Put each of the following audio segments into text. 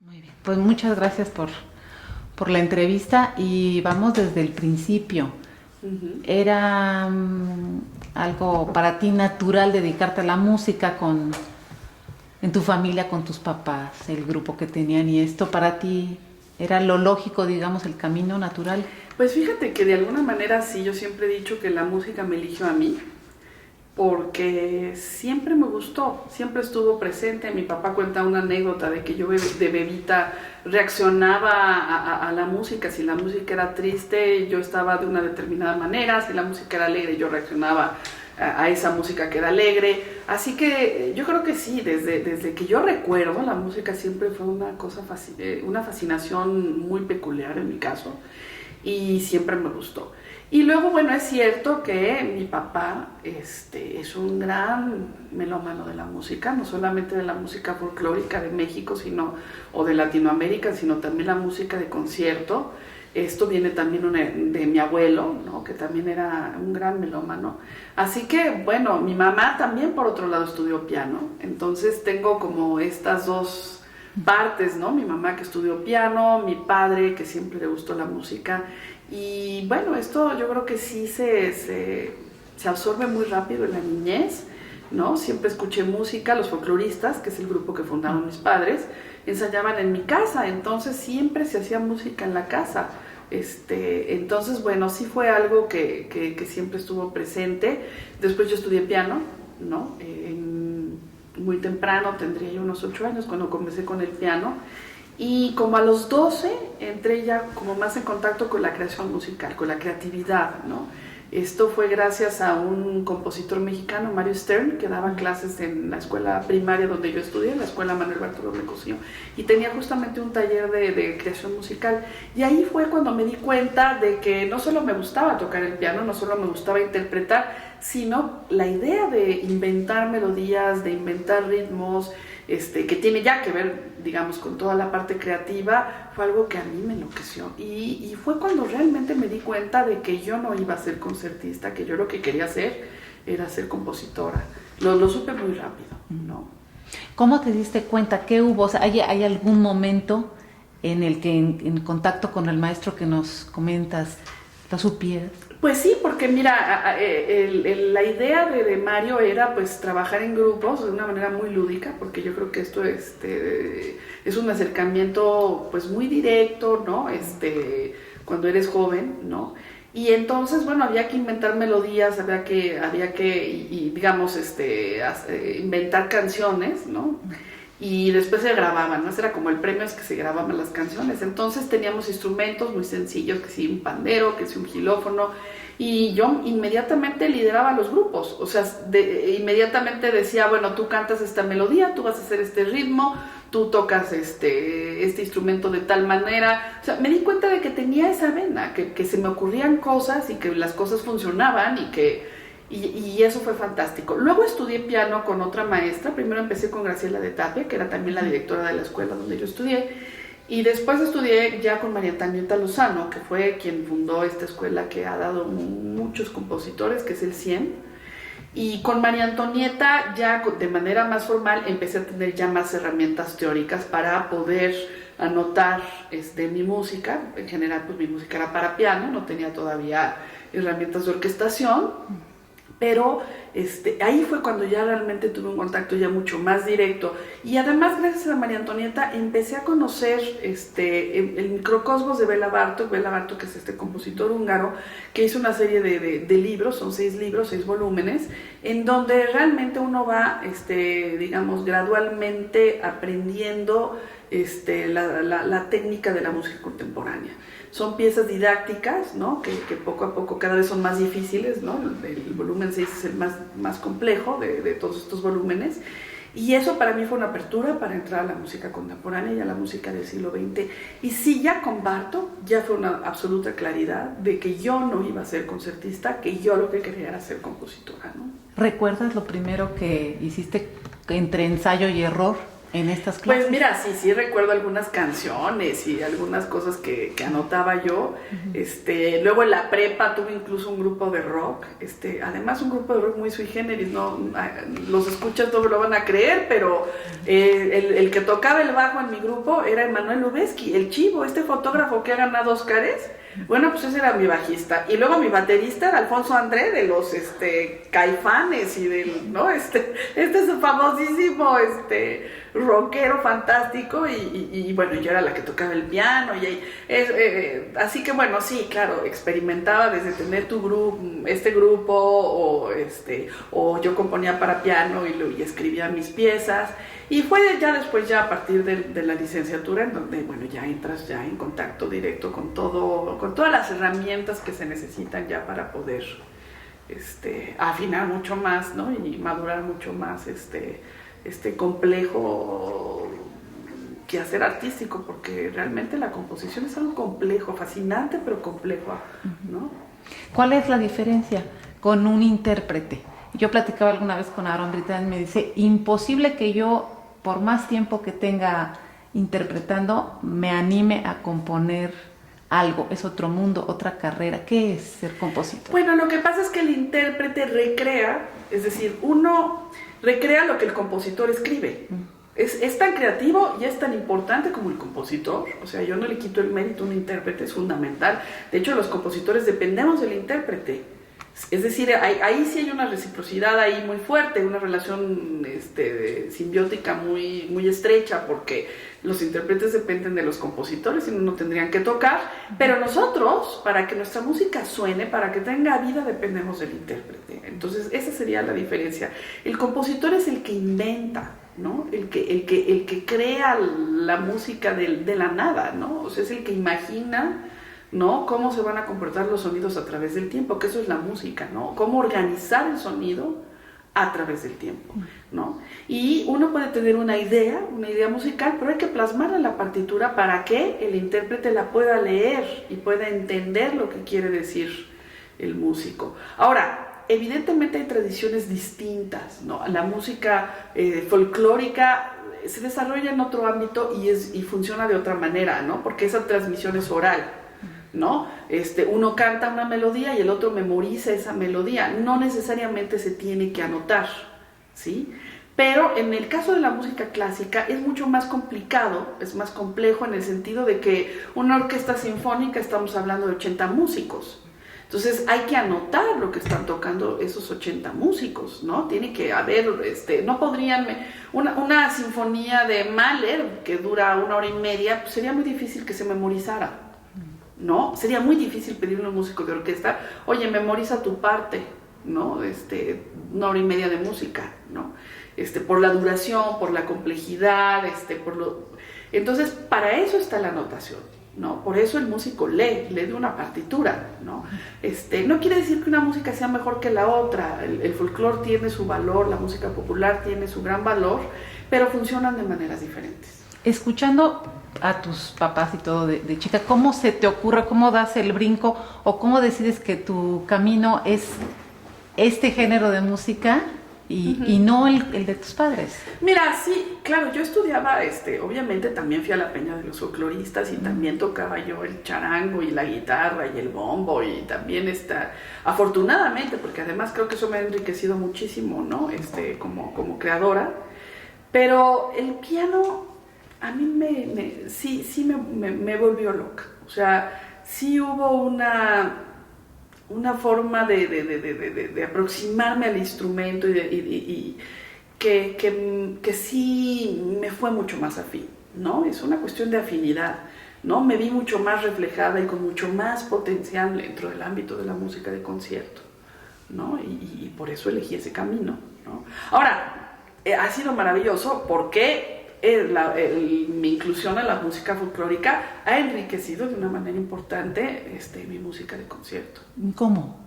Muy bien, pues muchas gracias por la entrevista y vamos desde el principio. ¿Era algo para ti natural dedicarte a la música en tu familia, con tus papás, el grupo que tenían y esto para ti era lo lógico, digamos, el camino natural? Pues fíjate que de alguna manera sí, yo siempre he dicho que la música me eligió a mí, porque siempre me gustó, siempre estuvo presente. Mi papá cuenta una anécdota de que yo de bebita reaccionaba a la música. Si la música era triste, yo estaba de una determinada manera; si la música era alegre, yo reaccionaba a esa música que era alegre. Así que yo creo que sí, desde que yo recuerdo, la música siempre fue una cosa, una fascinación muy peculiar en mi caso, y siempre me gustó. Y luego, bueno, es cierto que mi papá es un gran melómano de la música, no solamente de la música folclórica de México o de Latinoamérica, sino también la música de concierto. Esto viene también de mi abuelo, ¿no?, que también era un gran melómano. Así que, bueno, mi mamá también por otro lado estudió piano, entonces tengo como estas dos partes, ¿no? Mi mamá que estudió piano, mi padre que siempre le gustó la música. Y bueno, esto yo creo que sí se absorbe muy rápido en la niñez, ¿no? Siempre escuché música. Los folcloristas, que es el grupo que fundaron mis padres, ensayaban en mi casa, entonces siempre se hacía música en la casa. Entonces, bueno, sí fue algo que siempre estuvo presente. Después yo estudié piano, ¿no? Muy temprano, tendría yo unos 8 años cuando comencé con el piano. Y como a los 12 entré ya como más en contacto con la creación musical, con la creatividad, ¿no? Esto fue gracias a un compositor mexicano, Mario Stern, que daba clases en la escuela primaria donde yo estudié, la escuela Manuel Bartolomé Cosío, y tenía justamente un taller de creación musical. Y ahí fue cuando me di cuenta de que no solo me gustaba tocar el piano, no solo me gustaba interpretar, sino la idea de inventar melodías, de inventar ritmos, que tiene ya que ver, digamos, con toda la parte creativa, fue algo que a mí me enloqueció. Y fue cuando realmente me di cuenta de que yo no iba a ser concertista, que yo lo que quería hacer era ser compositora. Lo supe muy rápido, ¿no? ¿Cómo te diste cuenta? ¿Qué hubo? O sea, ¿hay algún momento en el que en contacto con el maestro que nos comentas lo supieras? Pues sí, porque mira, la idea de Mario era pues trabajar en grupos de una manera muy lúdica, porque yo creo que esto es un acercamiento pues muy directo, ¿no? Cuando eres joven, ¿no? Y entonces, bueno, había que inventar melodías, había que digamos, inventar canciones, ¿no? Y después se grababan, ¿no? Ese era como el premio, es que se grababan las canciones. Entonces teníamos instrumentos muy sencillos, que sí un pandero, que sí un xilófono, y yo inmediatamente lideraba los grupos. O sea, inmediatamente decía, bueno, tú cantas esta melodía, tú vas a hacer este ritmo, tú tocas este instrumento de tal manera. O sea, me di cuenta de que tenía esa vena, que se me ocurrían cosas y que las cosas funcionaban y eso fue fantástico. Luego estudié piano con otra maestra. Primero empecé con Graciela de Tapia, que era también la directora de la escuela donde yo estudié. Y después estudié ya con María Antonieta Lozano, que fue quien fundó esta escuela que ha dado muchos compositores, que es el CIEM. Y con María Antonieta ya de manera más formal empecé a tener ya más herramientas teóricas para poder anotar mi música. En general, pues mi música era para piano, no tenía todavía herramientas de orquestación. Pero ahí fue cuando ya realmente tuve un contacto ya mucho más directo. Y además, gracias a María Antonieta, empecé a conocer el microcosmos de Béla Bartók. Béla Bartók, que es este compositor húngaro, que hizo una serie de libros, son 6 libros, 6 volúmenes, en donde realmente uno va, digamos, gradualmente aprendiendo la técnica de la música contemporánea. Son piezas didácticas, ¿no? que poco a poco cada vez son más difíciles, ¿no? El volumen 6 es el más complejo de todos estos volúmenes. Y eso para mí fue una apertura para entrar a la música contemporánea y a la música del siglo XX. Y sí, ya con Bartók ya fue una absoluta claridad de que yo no iba a ser concertista, que yo lo que quería era ser compositora, ¿no? ¿Recuerdas lo primero que hiciste entre ensayo y error? en estas clases? Pues mira, sí recuerdo algunas canciones y algunas cosas que anotaba yo. Luego en la prepa tuve incluso un grupo de rock, además un grupo de rock muy sui generis, ¿no? Los escuchas no lo van a creer, pero el que tocaba el bajo en mi grupo era Emanuel Lubezki, el Chivo, este fotógrafo que ha ganado Óscares. Bueno, pues ese era mi bajista. Y luego mi baterista era Alfonso André, de los Caifanes y del, ¿no? Este es un famosísimo rockero fantástico y bueno, yo era la que tocaba el piano así que bueno, sí, claro, experimentaba desde tener grupo o yo componía para piano y escribía mis piezas. Y fue ya después, ya a partir de la licenciatura, en donde, bueno, ya entras ya en contacto directo con todas las herramientas que se necesitan ya para poder afinar mucho más, ¿no? Y madurar mucho más este complejo quehacer artístico, porque realmente la composición es algo complejo, fascinante, pero complejo, ¿no? ¿Cuál es la diferencia con un intérprete? Yo platicaba alguna vez con Aaron Britán y me dice, imposible que yo, por más tiempo que tenga interpretando, me anime a componer algo. Es otro mundo, otra carrera. ¿Qué es ser compositor? Bueno, lo que pasa es que el intérprete recrea, es decir, uno recrea lo que el compositor escribe. Es tan creativo y es tan importante como el compositor. O sea, yo no le quito el mérito a un intérprete, es fundamental. De hecho, los compositores dependemos del intérprete. Es decir, ahí sí hay una reciprocidad ahí muy fuerte, una relación simbiótica muy, muy estrecha, porque los intérpretes dependen de los compositores y no tendrían que tocar, pero nosotros, para que nuestra música suene, para que tenga vida, dependemos del intérprete. Entonces, esa sería la diferencia. El compositor es el que inventa, ¿no? El que crea la música de la nada, ¿no? O sea, es el que imagina, ¿no? Cómo se van a comportar los sonidos a través del tiempo, que eso es la música, ¿no? Cómo organizar el sonido a través del tiempo, ¿no? Y uno puede tener una idea musical, pero hay que plasmarla en la partitura para que el intérprete la pueda leer y pueda entender lo que quiere decir el músico. Ahora, evidentemente hay tradiciones distintas, ¿no? La música folclórica se desarrolla en otro ámbito y funciona de otra manera, ¿no? Porque esa transmisión es oral, ¿no? Uno canta una melodía y el otro memoriza esa melodía, no necesariamente se tiene que anotar, ¿sí? Pero en el caso de la música clásica es mucho más complicado, es más complejo en el sentido de que una orquesta sinfónica, estamos hablando de 80 músicos, entonces hay que anotar lo que están tocando esos 80 músicos, ¿no? Tiene que haber, no podrían, una sinfonía de Mahler que dura 1 hora y media, pues sería muy difícil que se memorizara, ¿no? Sería muy difícil pedirle a un músico de orquesta, oye, memoriza tu parte, ¿no? 1 hora y media de música, ¿no? Por la duración, por la complejidad, Entonces, para eso está la notación, ¿no? Por eso el músico lee de una partitura, ¿no? No quiere decir que una música sea mejor que la otra, el folclore tiene su valor, la música popular tiene su gran valor, pero funcionan de maneras diferentes. Escuchando a tus papás y todo de chica, ¿cómo se te ocurre, cómo das el brinco o cómo decides que tu camino es este género de música y no el de tus padres? Mira, sí, claro, yo estudiaba, obviamente también fui a la peña de los folcloristas y también tocaba yo el charango y la guitarra y el bombo y también afortunadamente, porque además creo que eso me ha enriquecido muchísimo, ¿no? Como creadora, pero el piano a mí sí me volvió loca. O sea, sí hubo una forma de aproximarme al instrumento y que sí me fue mucho más afín, ¿no? Es una cuestión de afinidad, ¿no? Me vi mucho más reflejada y con mucho más potencial dentro del ámbito de la música de concierto, ¿no? Y por eso elegí ese camino, ¿no? Ahora, ha sido maravilloso porque mi inclusión en la música folclórica ha enriquecido de una manera importante mi música de concierto. ¿Cómo?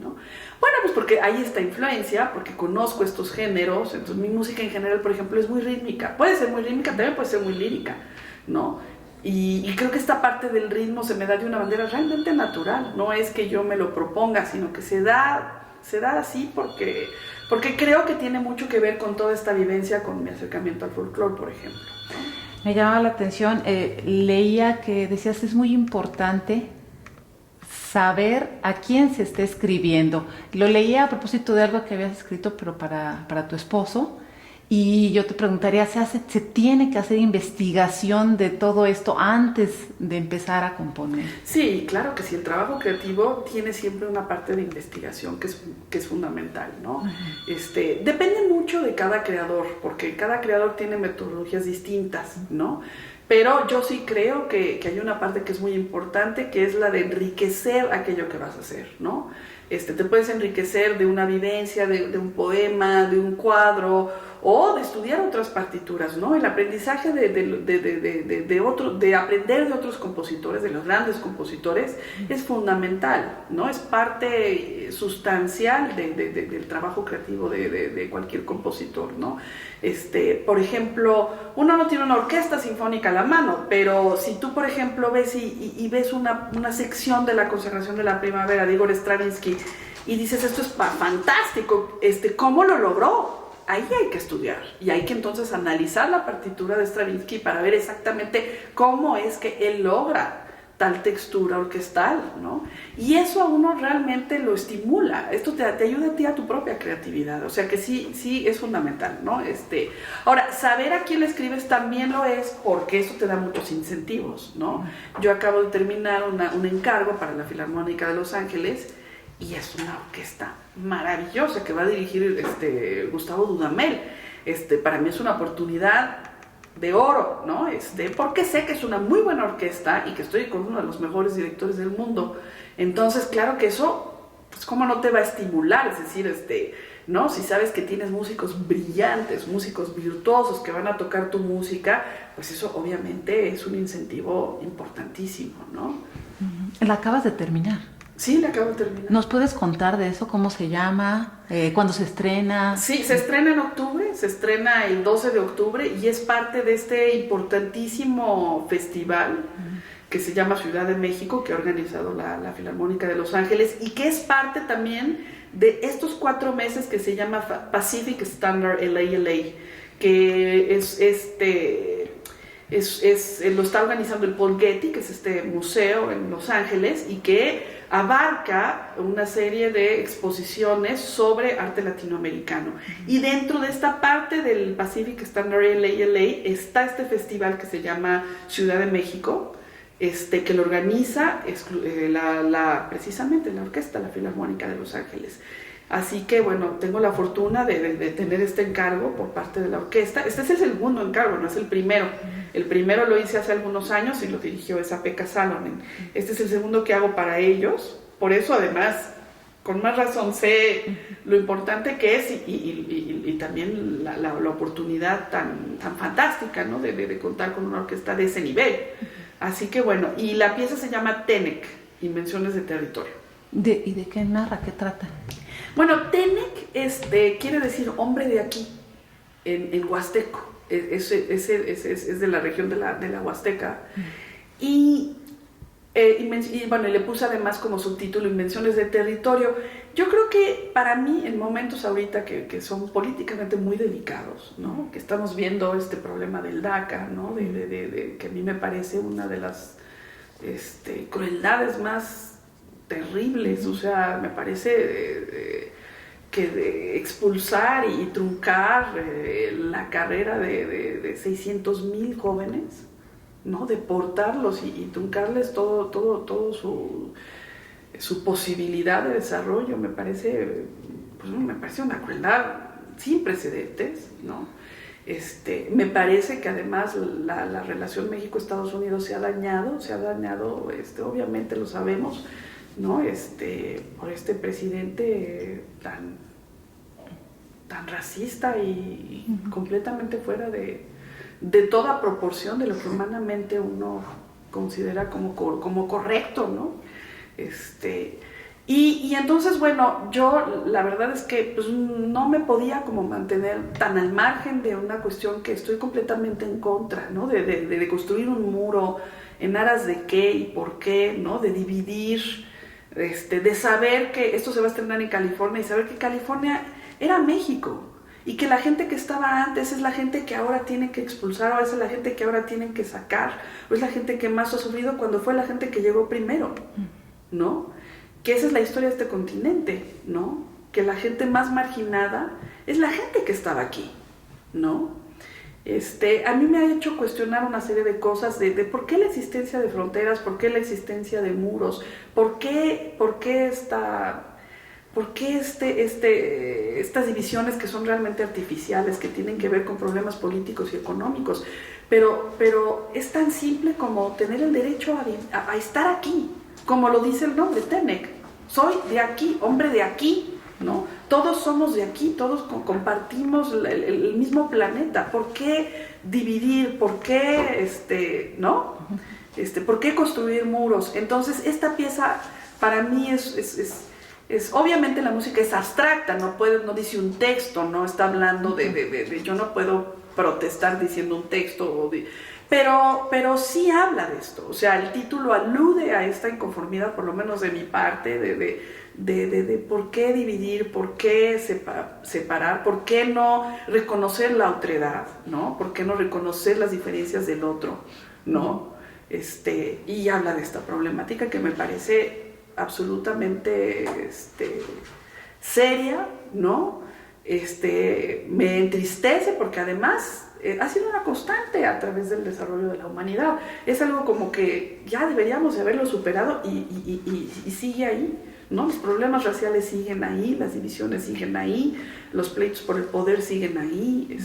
¿No? Bueno, pues porque hay esta influencia, porque conozco estos géneros, entonces mi música en general, por ejemplo, es muy rítmica, puede ser muy rítmica, también puede ser muy lírica, ¿no? Y creo que esta parte del ritmo se me da de una manera realmente natural, no es que yo me lo proponga, sino que se da así porque creo que tiene mucho que ver con toda esta vivencia, con mi acercamiento al folclore, por ejemplo, ¿no? Me llamaba la atención, leía que decías es muy importante saber a quién se está escribiendo. Lo leía a propósito de algo que habías escrito, pero para tu esposo. Y yo te preguntaría, ¿se tiene que hacer investigación de todo esto antes de empezar a componer? Sí, claro que sí. El trabajo creativo tiene siempre una parte de investigación que es fundamental, ¿no? Depende mucho de cada creador, porque cada creador tiene metodologías distintas, ¿no? Pero yo sí creo que hay una parte que es muy importante, que es la de enriquecer aquello que vas a hacer, ¿no? Te puedes enriquecer de una vivencia, de un poema, de un cuadro, o de estudiar otras partituras, ¿no? El aprendizaje de aprender de otros compositores, de los grandes compositores, es fundamental, ¿no? Es parte sustancial del trabajo creativo de cualquier compositor, ¿no? Por ejemplo, uno no tiene una orquesta sinfónica a la mano, pero si tú, por ejemplo, ves y ves una sección de la Consagración de la Primavera de Igor Stravinsky y dices, esto es fantástico, ¿cómo lo logró? Ahí hay que estudiar y hay que entonces analizar la partitura de Stravinsky para ver exactamente cómo es que él logra tal textura orquestal, ¿no? Y eso a uno realmente lo estimula, esto te ayuda a ti a tu propia creatividad, o sea que sí es fundamental, ¿no? Ahora, saber a quién le escribes también lo es porque eso te da muchos incentivos, ¿no? Yo acabo de terminar un encargo para la Filarmónica de Los Ángeles y es una orquesta maravillosa que va a dirigir Gustavo Dudamel. Para mí es una oportunidad de oro, ¿no? Porque sé que es una muy buena orquesta y que estoy con uno de los mejores directores del mundo. Entonces, claro que eso, pues, ¿cómo no te va a estimular? Es decir, ¿no? Si sabes que tienes músicos brillantes, músicos virtuosos que van a tocar tu música, pues eso obviamente es un incentivo importantísimo, ¿no? La acabas de terminar. Sí, la acabo de terminar. ¿Nos puedes contar de eso? ¿Cómo se llama? ¿Cuándo se estrena? Sí, se estrena en octubre, se estrena el 12 de octubre y es parte de este importantísimo festival que se llama Ciudad de México, que ha organizado la Filarmónica de Los Ángeles y que es parte también de estos 4 meses que se llama Pacific Standard LA, que lo está organizando el Paul Getty, que es este museo en Los Ángeles y que abarca una serie de exposiciones sobre arte latinoamericano. Y dentro de esta parte del Pacific Standard LA está este festival que se llama Ciudad de México, que lo organiza precisamente la orquesta, la Filarmónica de Los Ángeles. Así que, bueno, tengo la fortuna de tener este encargo por parte de la orquesta. Este es el segundo encargo, no es el primero. El primero lo hice hace algunos años y lo dirigió Esa-Pekka Salonen. Este es el segundo que hago para ellos. Por eso, además, con más razón sé lo importante que es y también la oportunidad tan fantástica, ¿no? de contar con una orquesta de ese nivel. Así que, bueno, y la pieza se llama Tenec, Invenciones de Territorio. ¿Y de qué narra? ¿Qué trata? Bueno, Tenec quiere decir hombre de aquí, en huasteco. Es de la región de la Huasteca. Y bueno, le puse además como subtítulo Invenciones de Territorio. Yo creo que para mí, en momentos ahorita que son políticamente muy delicados, ¿no? Que estamos viendo este problema del DACA, ¿no? Que a mí me parece una de las crueldades más terribles, o sea, me parece que de expulsar y truncar la carrera de 600,000 jóvenes, ¿no? Deportarlos y truncarles todo su posibilidad de desarrollo, me parece una crueldad sin precedentes, ¿no? Me parece que además la relación México-Estados Unidos se ha dañado, obviamente lo sabemos, ¿no? Por este presidente tan racista y completamente fuera de toda proporción de lo que humanamente uno considera como correcto, ¿no? Y entonces, bueno, yo la verdad es que pues, no me podía como mantener tan al margen de una cuestión que estoy completamente en contra, ¿no? De construir un muro en aras de qué y por qué, ¿no? De dividir de saber que esto se va a estrenar en California y saber que California era México y que la gente que estaba antes es la gente que ahora tienen que expulsar, o es la gente que ahora tienen que sacar, o es la gente que más ha sufrido cuando fue la gente que llegó primero, ¿no? Que esa es la historia de este continente, ¿no? Que la gente más marginada es la gente que estaba aquí, ¿no? A mí me ha hecho cuestionar una serie de cosas de por qué la existencia de fronteras, por qué la existencia de muros, por qué estas divisiones que son realmente artificiales, que tienen que ver con problemas políticos y económicos, pero es tan simple como tener el derecho a estar aquí, como lo dice el nombre, Tenec, soy de aquí, hombre de aquí, ¿no? Todos somos de aquí, todos compartimos el mismo planeta. ¿Por qué dividir? ¿Por qué, no? ¿Por qué construir muros? Entonces, esta pieza para mí es obviamente la música es abstracta, no dice un texto, no está hablando yo no puedo protestar diciendo un texto, pero sí habla de esto. O sea, el título alude a esta inconformidad, por lo menos de mi parte, de por qué dividir, por qué separar, por qué no reconocer la otredad, ¿no? Por qué no reconocer las diferencias del otro, ¿no? Y habla de esta problemática que me parece absolutamente seria, ¿no? Me entristece porque además ha sido una constante a través del desarrollo de la humanidad. Es algo como que ya deberíamos de haberlo superado y sigue ahí, ¿no? Los problemas raciales siguen ahí, las divisiones siguen ahí, los pleitos por el poder siguen ahí,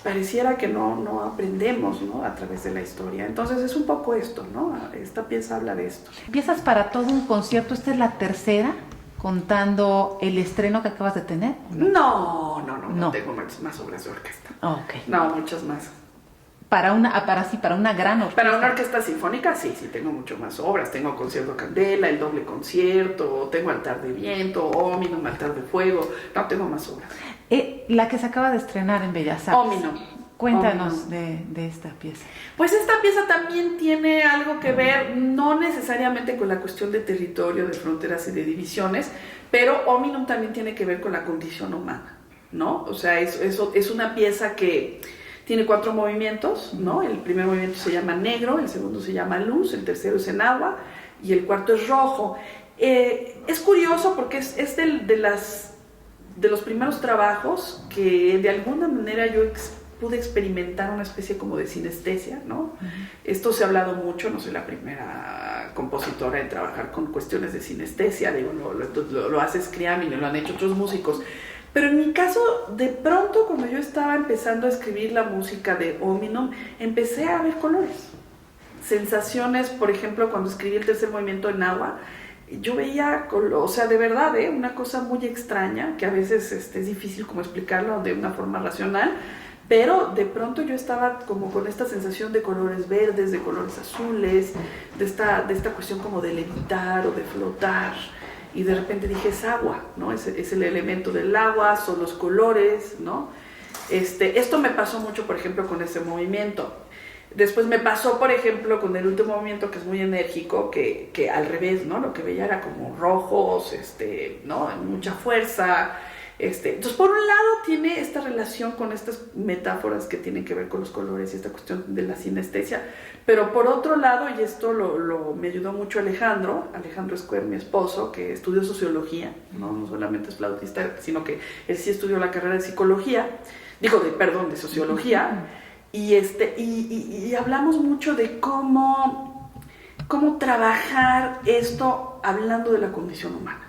pareciera que no aprendemos, ¿no? A través de la historia. Entonces es un poco esto, ¿no? Esta pieza habla de esto. Piezas para todo un concierto, ¿esta es la tercera? Contando el estreno que acabas de tener. No tengo más obras de orquesta. Okay. No, muchas más. Para una gran orquesta. Para una orquesta sinfónica, sí, tengo mucho más obras. Tengo Concierto Candela, el doble concierto, tengo Altar de Viento, Óminum, Altar de Fuego. No, tengo más obras. La que se acaba de estrenar en Bellas Artes. Óminum. Cuéntanos de esta pieza. Pues esta pieza también tiene algo que ver, no necesariamente con la cuestión de territorio, de fronteras y de divisiones, pero Óminum también tiene que ver con la condición humana, ¿no? O sea, es una pieza que tiene 4 movimientos, ¿no? El primer movimiento se llama negro, el segundo se llama luz, el tercero es en agua y el cuarto es rojo. Es curioso porque es de los primeros trabajos que de alguna manera yo pude experimentar una especie como de sinestesia, ¿no? Uh-huh. Esto se ha hablado mucho, no soy la primera compositora en trabajar con cuestiones de sinestesia, digo, lo hace Scriabin, lo han hecho otros músicos, pero en mi caso, de pronto, cuando yo estaba empezando a escribir la música de Óminum, empecé a ver colores, sensaciones. Por ejemplo, cuando escribí el tercer movimiento en agua, yo veía, o sea, de verdad, una cosa muy extraña, que a veces es difícil como explicarlo de una forma racional, pero de pronto yo estaba como con esta sensación de colores verdes, de colores azules, de esta cuestión como de levitar o de flotar, y de repente dije, es agua, ¿no? Es el elemento del agua, son los colores, ¿no? Esto me pasó mucho, por ejemplo, con ese movimiento. Después me pasó, por ejemplo, con el último movimiento, que es muy enérgico, que al revés, ¿no? Lo que veía era como rojos, ¿no? Mucha fuerza. Entonces, por un lado, tiene esta relación con estas metáforas que tienen que ver con los colores y esta cuestión de la sinestesia, pero por otro lado, y esto me ayudó mucho Alejandro Square, mi esposo, que estudió sociología, no solamente es flautista, sino que él sí estudió la carrera de psicología, de sociología, y hablamos mucho de cómo trabajar esto hablando de la condición humana,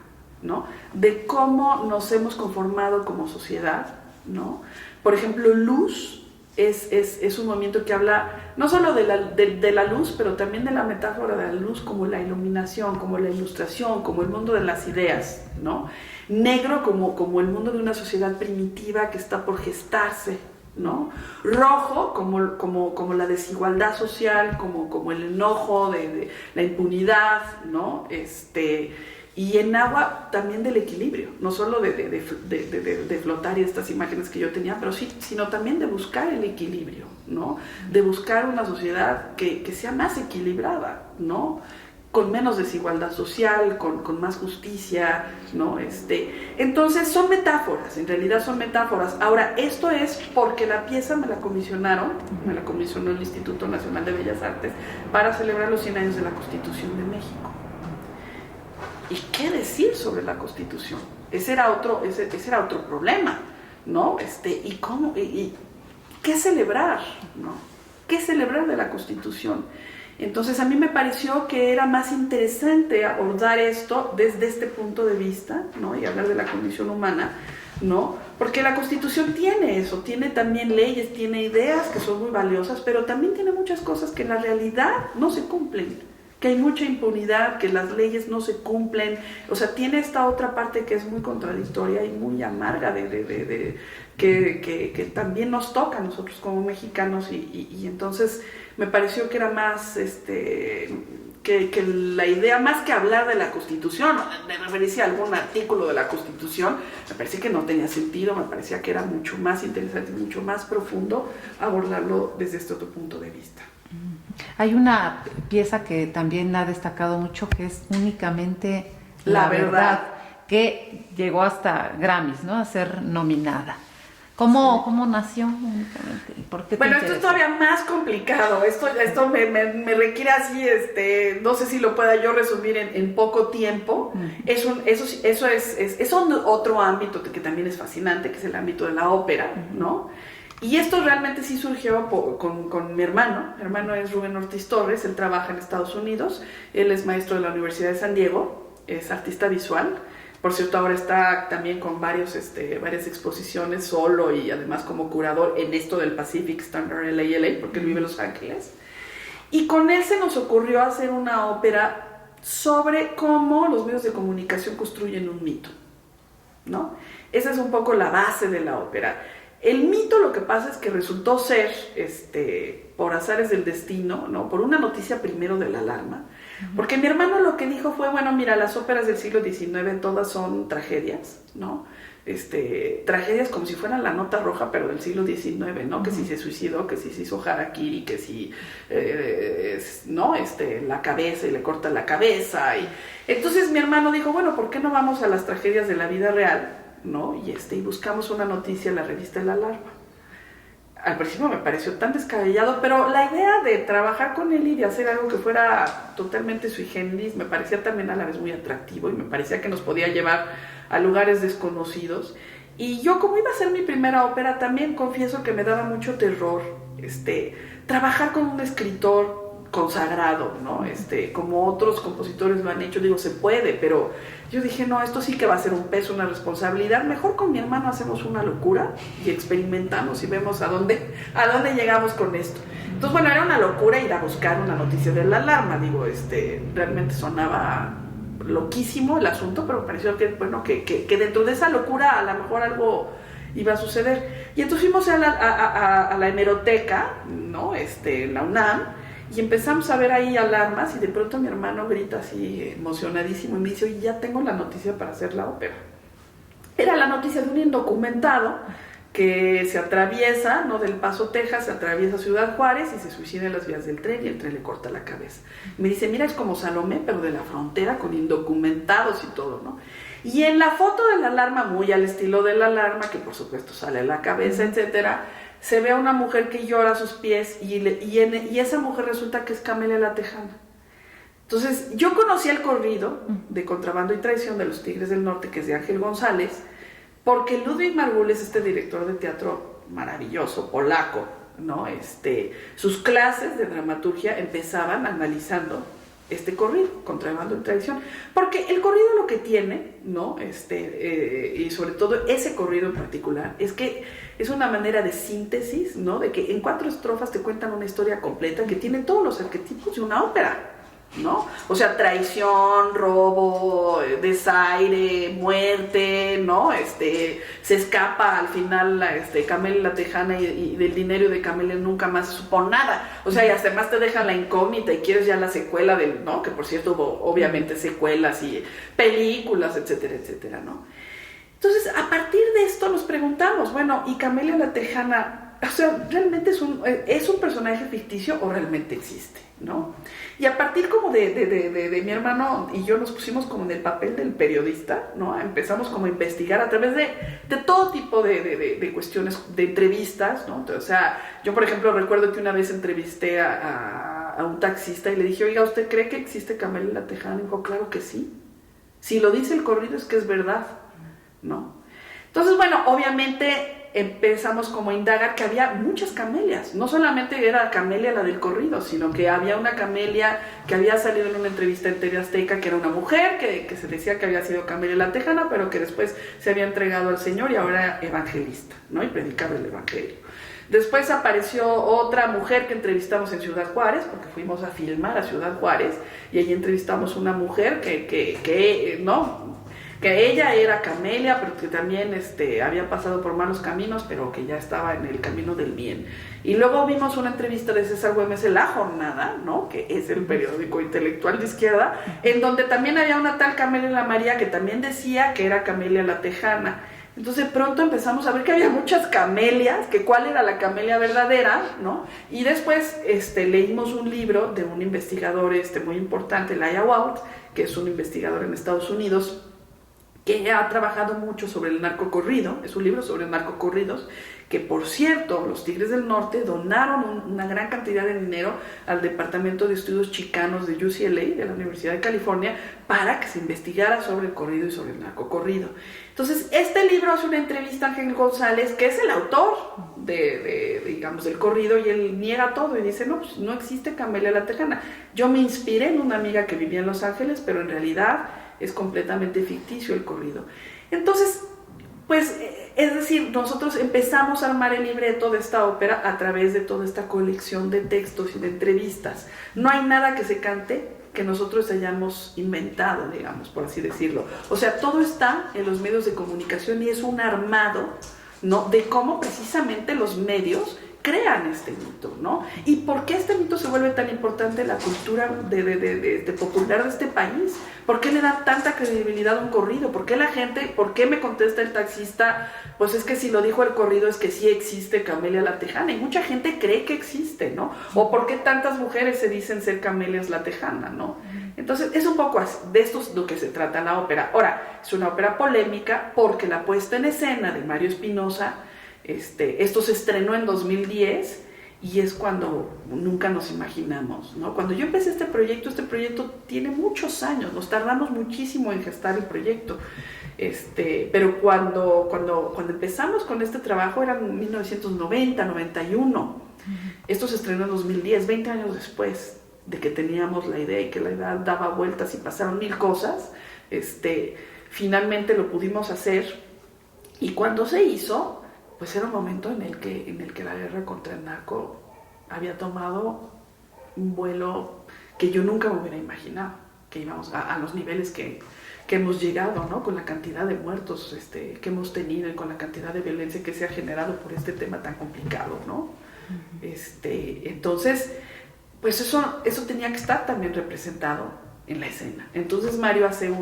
¿no? De cómo nos hemos conformado como sociedad, ¿no? Por ejemplo, luz es un movimiento que habla no solo de la luz, pero también de la metáfora de la luz como la iluminación, como la ilustración, como el mundo de las ideas, ¿no? Negro como el mundo de una sociedad primitiva que está por gestarse, ¿no? Rojo como la desigualdad social, como el enojo de la impunidad, ¿no? Y en agua también del equilibrio, no solo de flotar y estas imágenes que yo tenía, pero sí, sino también de buscar el equilibrio, ¿no? De buscar una sociedad que sea más equilibrada, ¿no? con menos desigualdad social, con más justicia, ¿no? Entonces son metáforas, en realidad son metáforas. Ahora, esto es porque la pieza me la comisionó el Instituto Nacional de Bellas Artes para celebrar los 100 años de la Constitución de México. ¿Y qué decir sobre la Constitución? Ese era otro problema, ¿no? ¿Y qué celebrar, ¿no? ¿Qué celebrar de la Constitución? Entonces a mí me pareció que era más interesante abordar esto desde este punto de vista, ¿no? Y hablar de la condición humana, ¿no? Porque la Constitución tiene eso, tiene también leyes, tiene ideas que son muy valiosas, pero también tiene muchas cosas que en la realidad no se cumplen, que hay mucha impunidad, que las leyes no se cumplen. O sea, tiene esta otra parte que es muy contradictoria y muy amarga que también nos toca a nosotros como mexicanos, y entonces me pareció que era más que la idea, más que hablar de la Constitución, de referirse a algún artículo de la Constitución, me parecía que no tenía sentido, me parecía que era mucho más interesante, mucho más profundo abordarlo desde este otro punto de vista. Hay una pieza que también ha destacado mucho, que es Únicamente la verdad, que llegó hasta Grammys, ¿no? A ser nominada. ¿Cómo nació Únicamente? ¿Por qué bueno, esto es todavía más complicado. Esto me requiere así, no sé si lo pueda yo resumir en poco tiempo. Eso es otro ámbito que también es fascinante, que es el ámbito de la ópera, ¿no? Y esto realmente sí surgió con mi hermano. Mi hermano es Rubén Ortiz Torres, él trabaja en Estados Unidos, él es maestro de la Universidad de San Diego, es artista visual. Por cierto, ahora está también con varias exposiciones solo y además como curador en esto del Pacific Standard LA, porque él vive en Los Ángeles. Y con él se nos ocurrió hacer una ópera sobre cómo los medios de comunicación construyen un mito, ¿no? Esa es un poco la base de la ópera. El mito, lo que pasa es que resultó ser, por azares del destino, ¿no? Por una noticia primero de La Alarma, porque mi hermano lo que dijo fue, bueno, mira, las óperas del siglo XIX todas son tragedias, ¿no? Tragedias como si fueran La Nota Roja, pero del siglo XIX, ¿no? Que si se suicidó, que si se hizo harakiri, que si, ¿no? La cabeza y le corta la cabeza. Y entonces mi hermano dijo, bueno, ¿por qué no vamos a las tragedias de la vida real, ¿no? Y buscamos una noticia en la revista La Alarma. Al principio me pareció tan descabellado, pero la idea de trabajar con él y de hacer algo que fuera totalmente sui generis me parecía también a la vez muy atractivo, y me parecía que nos podía llevar a lugares desconocidos. Y yo, como iba a ser mi primera ópera, también confieso que me daba mucho terror trabajar con un escritor consagrado, ¿no? Como otros compositores lo han hecho, digo, se puede, pero yo dije, no, esto sí que va a ser un peso, una responsabilidad. Mejor con mi hermano hacemos una locura y experimentamos y vemos a dónde llegamos con esto. Entonces, bueno, era una locura ir a buscar una noticia de La Alarma, digo, realmente sonaba loquísimo el asunto, pero me pareció que, bueno, que dentro de esa locura a lo mejor algo iba a suceder. Y entonces fuimos a la hemeroteca, ¿no? En la UNAM, y empezamos a ver ahí alarmas, y de pronto mi hermano grita así emocionadísimo y me dice, oye, ya tengo la noticia para hacer la ópera. Era la noticia de un indocumentado que se atraviesa, ¿no? Del Paso, Texas, se atraviesa Ciudad Juárez y se suicida en las vías del tren, y el tren le corta la cabeza. Me dice, mira, es como Salomé, pero de la frontera, con indocumentados y todo, ¿no? Y en la foto de La Alarma, muy al estilo de La Alarma, que por supuesto sale la cabeza, etcétera, se ve a una mujer que llora a sus pies, y esa mujer resulta que es Camelia la Tejana. Entonces, yo conocí el corrido de Contrabando y Traición de los Tigres del Norte, que es de Ángel González, porque Ludwig Margules, este director de teatro maravilloso, polaco, ¿no? Sus clases de dramaturgia empezaban analizando este corrido, Contrabando y Traición, porque el corrido lo que tiene, ¿no? Y sobre todo ese corrido en particular, es que es una manera de síntesis, ¿no? De que en 4 estrofas te cuentan una historia completa que tiene todos los arquetipos de una ópera, ¿no? O sea, traición, robo, desaire, muerte, ¿no? Se escapa al final Camelia la Tejana, y del dinero de Camelia nunca más se supo nada. O sea, y además te dejan la incógnita y quieres ya la secuela ¿no? Que por cierto hubo obviamente secuelas y películas, etcétera, etcétera, ¿no? Entonces, a partir de esto nos preguntamos, bueno, ¿y Camelia la Tejana o sea, realmente es un personaje ficticio o realmente existe, ¿no? Y a partir como de mi hermano y yo nos pusimos como en el papel del periodista, ¿no? Empezamos como a investigar a través de todo tipo de cuestiones, de entrevistas, ¿no? O sea, yo por ejemplo recuerdo que una vez entrevisté a un taxista y le dije, oiga, ¿usted cree que existe Camelia la Tejana? Y dijo, claro que sí. Si lo dice el corrido es que es verdad, ¿no? Entonces, bueno, obviamente empezamos como a indagar que había muchas camelias, no solamente era Camelia la del corrido, sino que había una Camelia que había salido en una entrevista en TV Azteca, que era una mujer, que se decía que había sido Camelia la Tejana, pero que después se había entregado al Señor y ahora era evangelista, ¿no? Y predicaba el evangelio. Después apareció otra mujer que entrevistamos en Ciudad Juárez, porque fuimos a filmar a Ciudad Juárez, y allí entrevistamos una mujer que ella era Camelia, pero que también había pasado por malos caminos, pero que ya estaba en el camino del bien. Y luego vimos una entrevista de César Güemes en La Jornada, ¿no? Que es el periódico intelectual de izquierda, en donde también había una tal Camelia la María que también decía que era Camelia la Tejana. Entonces pronto empezamos a ver que había muchas camelias, que cuál era la camelia verdadera, ¿no? Y después leímos un libro de un investigador muy importante, Elijah Walt, que es un investigador en Estados Unidos, que ha trabajado mucho sobre el narcocorrido, es un libro sobre narcocorridos, que por cierto, los Tigres del Norte donaron una gran cantidad de dinero al Departamento de Estudios Chicanos de UCLA, de la Universidad de California, para que se investigara sobre el corrido y sobre el narcocorrido. Entonces, este libro hace una entrevista a Ángel González, que es el autor digamos, del corrido, y él niega todo y dice, no, pues no existe Camelia la Tejana. Yo me inspiré en una amiga que vivía en Los Ángeles, pero en realidad es completamente ficticio el corrido. Entonces, pues, es decir, nosotros empezamos a armar el libreto de esta ópera a través de toda esta colección de textos y de entrevistas. No hay nada que se cante que nosotros hayamos inventado, digamos, por así decirlo. O sea, todo está en los medios de comunicación y es un armado, ¿no?, de cómo precisamente los medios crean este mito, ¿no? Y por qué este mito se vuelve tan importante en la cultura popular de este país. ¿Por qué le da tanta credibilidad a un corrido? ¿Por qué la gente, por qué me contesta el taxista? Pues es que si lo dijo el corrido es que sí existe Camelia la Tejana, y mucha gente cree que existe, ¿no? O ¿por qué tantas mujeres se dicen ser Camelias la Tejana, ¿no? Entonces es un poco así, de esto es lo que se trata la ópera. Ahora, es una ópera polémica porque la puesta en escena de Mario Espinosa, esto se estrenó en 2010 y es cuando nunca nos imaginamos, ¿no? Cuando yo empecé este proyecto tiene muchos años, nos tardamos muchísimo en gestar el proyecto, pero cuando empezamos con este trabajo era en 1990, 91, esto se estrenó en 2010, 20 años después de que teníamos la idea y que la idea daba vueltas y pasaron mil cosas, finalmente lo pudimos hacer, y cuando se hizo, pues era un momento en el que la guerra contra el narco había tomado un vuelo que yo nunca me hubiera imaginado, que íbamos a los niveles que hemos llegado, ¿no? Con la cantidad de muertos que hemos tenido y con la cantidad de violencia que se ha generado por este tema tan complicado, ¿no? Entonces, pues eso tenía que estar también representado en la escena. Entonces Mario hace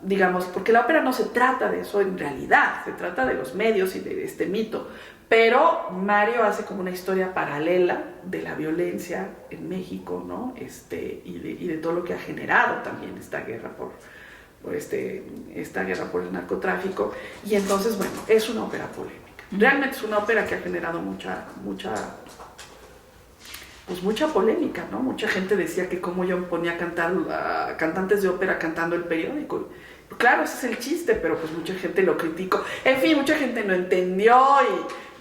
digamos, porque la ópera no se trata de eso en realidad, se trata de los medios y de este mito, pero Mario hace como una historia paralela de la violencia en México, ¿no? Y de todo lo que ha generado también esta guerra esta guerra por el narcotráfico, y entonces, bueno, es una ópera polémica. Realmente es una ópera que ha generado mucha polémica, ¿no? Mucha gente decía que cómo yo ponía a cantar a cantantes de ópera cantando el periódico. Claro, ese es el chiste, pero pues mucha gente lo criticó. En fin, mucha gente no entendió,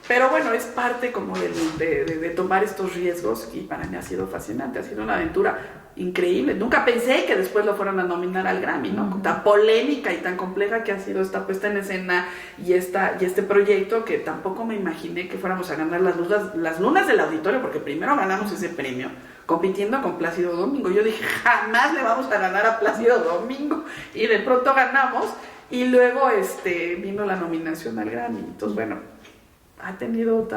pero bueno, es parte como de tomar estos riesgos, y para mí ha sido fascinante, ha sido una aventura increíble. Nunca pensé que después lo fueran a nominar al Grammy, ¿no? Tan polémica y tan compleja que ha sido esta puesta en escena y este proyecto, que tampoco me imaginé que fuéramos a ganar las lunas del auditorio, porque primero ganamos ese premio compitiendo con Plácido Domingo. Yo dije, jamás le vamos a ganar a Plácido Domingo, y de pronto ganamos, y luego vino la nominación al Grammy. Entonces, bueno, ha tenido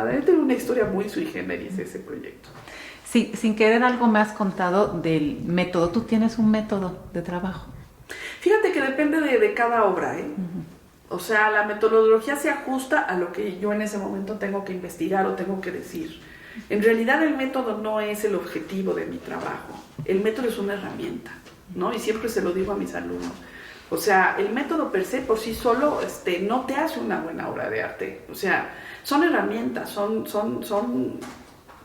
una historia muy sui generis ese proyecto. Sí, sin querer, algo me has contado del método. ¿Tú tienes un método de trabajo? Fíjate que depende de cada obra, ¿eh? O sea, la metodología se ajusta a lo que yo en ese momento tengo que investigar o tengo que decir. En realidad el método no es el objetivo de mi trabajo. El método es una herramienta, ¿no? Y siempre se lo digo a mis alumnos. O sea, el método per se, por sí solo, no te hace una buena obra de arte. O sea, son herramientas,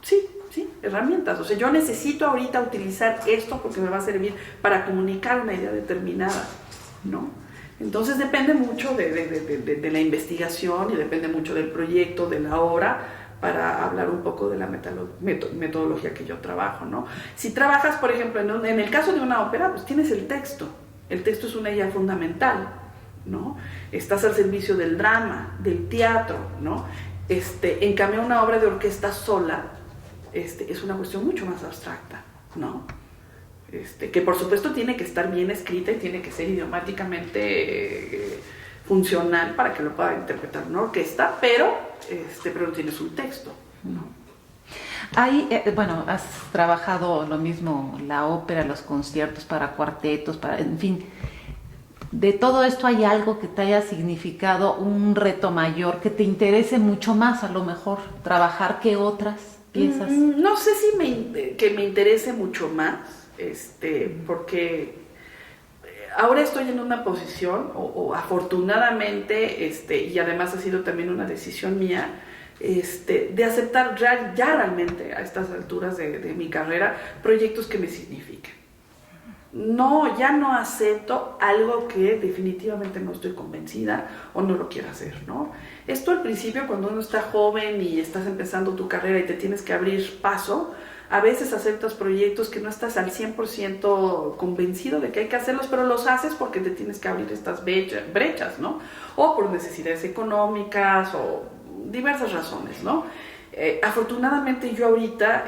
sí, herramientas. O sea, yo necesito ahorita utilizar esto porque me va a servir para comunicar una idea determinada, ¿no? Entonces depende mucho de la investigación y depende mucho del proyecto, de la obra, para hablar un poco de la metodología que yo trabajo, ¿no? Si trabajas, por ejemplo, en el caso de una ópera, pues tienes el texto. El texto es una idea fundamental, ¿no? Estás al servicio del drama, del teatro, ¿no? En cambio, una obra de orquesta sola es una cuestión mucho más abstracta, ¿no? Que por supuesto tiene que estar bien escrita y tiene que ser idiomáticamente funcional para que lo pueda interpretar una orquesta, pero no tienes un texto, ¿no? Hay, bueno, has trabajado lo mismo, la ópera, los conciertos para cuartetos, en fin. ¿De todo esto hay algo que te haya significado un reto mayor, que te interese mucho más a lo mejor trabajar que otras piezas? No sé si que me interese mucho más, porque ahora estoy en una posición, o afortunadamente, y además ha sido también una decisión mía, de aceptar ya realmente a estas alturas de mi carrera proyectos que me signifiquen. No, ya no acepto algo que definitivamente no estoy convencida o no lo quiero hacer, ¿no? Esto al principio, cuando uno está joven y estás empezando tu carrera y te tienes que abrir paso, a veces aceptas proyectos que no estás al 100% convencido de que hay que hacerlos, pero los haces porque te tienes que abrir estas brechas, ¿no? O por necesidades económicas o diversas razones, ¿no? Afortunadamente yo ahorita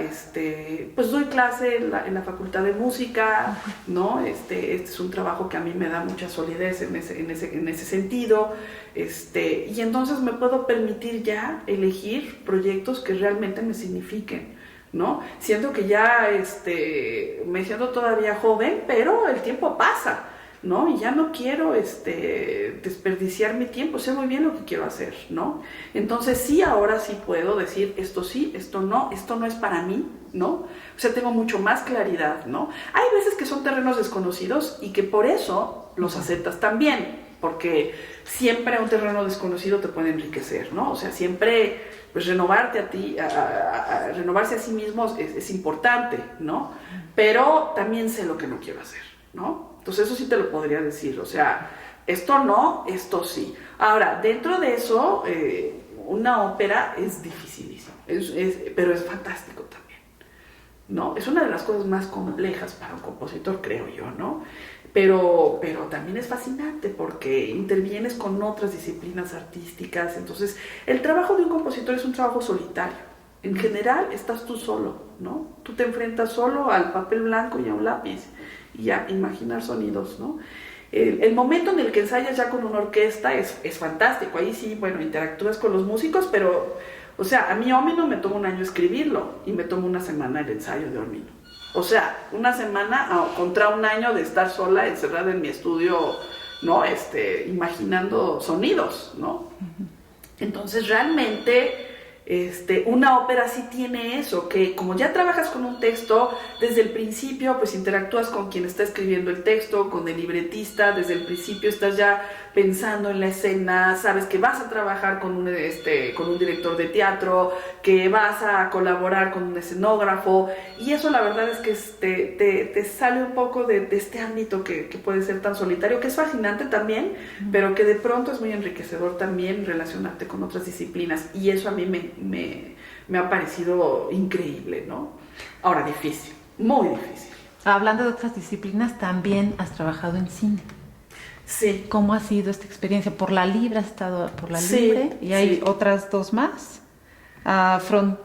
pues doy clase en la Facultad de Música, ¿no? Este es un trabajo que a mí me da mucha solidez en ese sentido, y entonces me puedo permitir ya elegir proyectos que realmente me signifiquen, ¿no? Siento que ya me siento todavía joven, pero el tiempo pasa, ¿no? Y ya no quiero desperdiciar mi tiempo, sé muy bien lo que quiero hacer, ¿no? Entonces sí, ahora sí puedo decir esto sí, esto no es para mí, ¿no? O sea, tengo mucho más claridad, ¿no? Hay veces que son terrenos desconocidos y que por eso los aceptas también, porque siempre un terreno desconocido te puede enriquecer, ¿no? O sea, siempre pues renovarte a ti, renovarse a sí mismos es importante, ¿no? Pero también sé lo que no quiero hacer, ¿no? Entonces eso sí te lo podría decir, o sea, esto no, esto sí. Ahora, dentro de eso, una ópera es dificilísimo, pero es fantástico también, ¿no? Es una de las cosas más complejas para un compositor, creo yo, ¿no? Pero también es fascinante porque intervienes con otras disciplinas artísticas, entonces el trabajo de un compositor es un trabajo solitario. En general estás tú solo, ¿no? Tú te enfrentas solo al papel blanco y a un lápiz y a imaginar sonidos, ¿no? El momento en el que ensayas ya con una orquesta es fantástico. Ahí sí, bueno, interactúas con los músicos, pero, o sea, a mí Ómino me tomó un año escribirlo y me tomó una semana el ensayo de Ómino. O sea, una semana contra un año de estar sola, encerrada en mi estudio, ¿no? Imaginando sonidos, ¿no? Entonces, realmente una ópera sí tiene eso, que como ya trabajas con un texto, desde el principio pues interactúas con quien está escribiendo el texto, con el libretista, desde el principio estás ya pensando en la escena, sabes que vas a trabajar con un director de teatro, que vas a colaborar con un escenógrafo, y eso la verdad es que te sale un poco de este ámbito que puede ser tan solitario, que es fascinante también, pero que de pronto es muy enriquecedor también relacionarte con otras disciplinas, y eso a mí me ha parecido increíble, ¿no? Ahora, difícil, muy difícil. Hablando de otras disciplinas, también has trabajado en cine. Sí. ¿Cómo ha sido esta experiencia? Por la Libre, has estado por la Sí, Libre, y hay sí. otras dos más.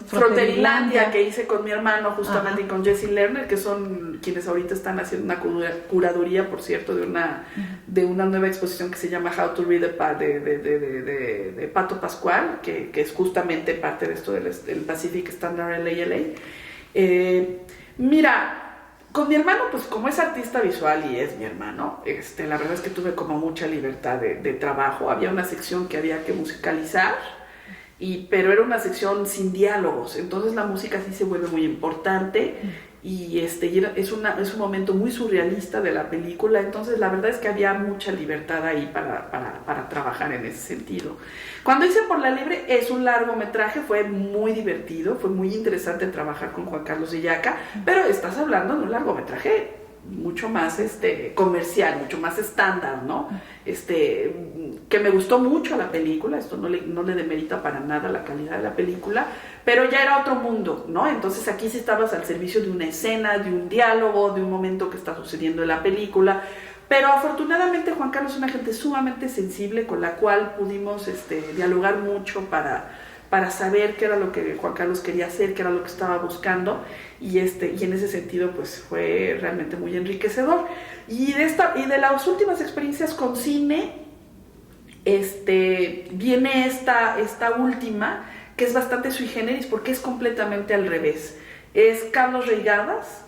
Fronterilandia, que hice con mi hermano justamente. Ajá. Y con Jesse Lerner, que son quienes ahorita están haciendo una curaduría, por cierto, de una nueva exposición que se llama How to Read de Pato Pascual, que es justamente parte de esto del Pacific Standard LA. Mira, Con mi hermano, pues como es artista visual y es mi hermano, la verdad es que tuve como mucha libertad de trabajo. Había una sección que había que musicalizar, pero era una sección sin diálogos, entonces la música sí se vuelve muy importante y es un momento muy surrealista de la película, entonces la verdad es que había mucha libertad ahí para trabajar en ese sentido. Cuando hice Por la Libre es un largometraje, fue muy divertido, fue muy interesante trabajar con Juan Carlos Illaca, pero estás hablando de un largometraje mucho más comercial, mucho más estándar, ¿no? Que me gustó mucho la película, esto no le demerita para nada la calidad de la película, pero ya era otro mundo, ¿no? Entonces aquí sí estabas al servicio de una escena, de un diálogo, de un momento que está sucediendo en la película, pero afortunadamente Juan Carlos es una gente sumamente sensible con la cual pudimos dialogar mucho para saber qué era lo que Juan Carlos quería hacer, qué era lo que estaba buscando, y en ese sentido pues fue realmente muy enriquecedor. Y de las últimas experiencias con cine, viene esta última, que es bastante sui generis porque es completamente al revés. Es Carlos Reigadas,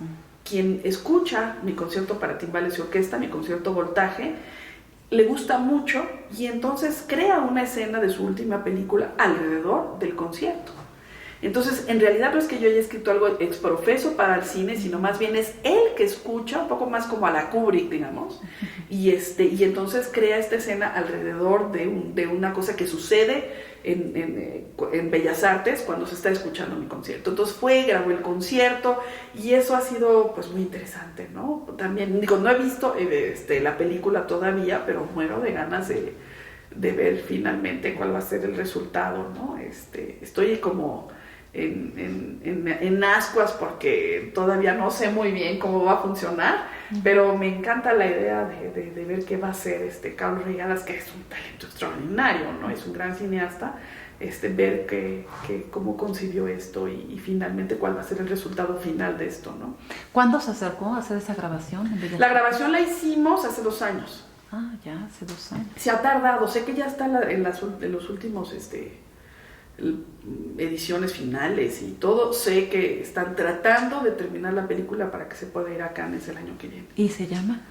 quien escucha mi concierto para timbales y orquesta, mi concierto Voltaje, le gusta mucho y entonces crea una escena de su última película alrededor del concierto. Entonces, en realidad no es que yo haya escrito algo exprofeso para el cine, sino más bien es él que escucha, un poco más como a la Kubrick, digamos, y entonces crea esta escena alrededor de una cosa que sucede en Bellas Artes cuando se está escuchando mi concierto. Entonces grabó el concierto y eso ha sido pues muy interesante, ¿no? También, no he visto la película todavía, pero muero de ganas de ver finalmente cuál va a ser el resultado, ¿no? Estoy como en ascuas porque todavía no sé muy bien cómo va a funcionar, pero me encanta la idea de ver qué va a ser Carlos Reigadas, que es un talento extraordinario, ¿no? Es un gran cineasta, ver cómo concibió esto y finalmente cuál va a ser el resultado final de esto, ¿no? ¿Cuándo se acercó a hacer esa grabación? La grabación la hicimos hace 2 años. Ah, ya, hace 2 años. Se ha tardado, sé que ya está en los últimos ediciones finales y todo. Sé que están tratando de terminar la película para que se pueda ir a Cannes el año que viene. ¿Y se llama?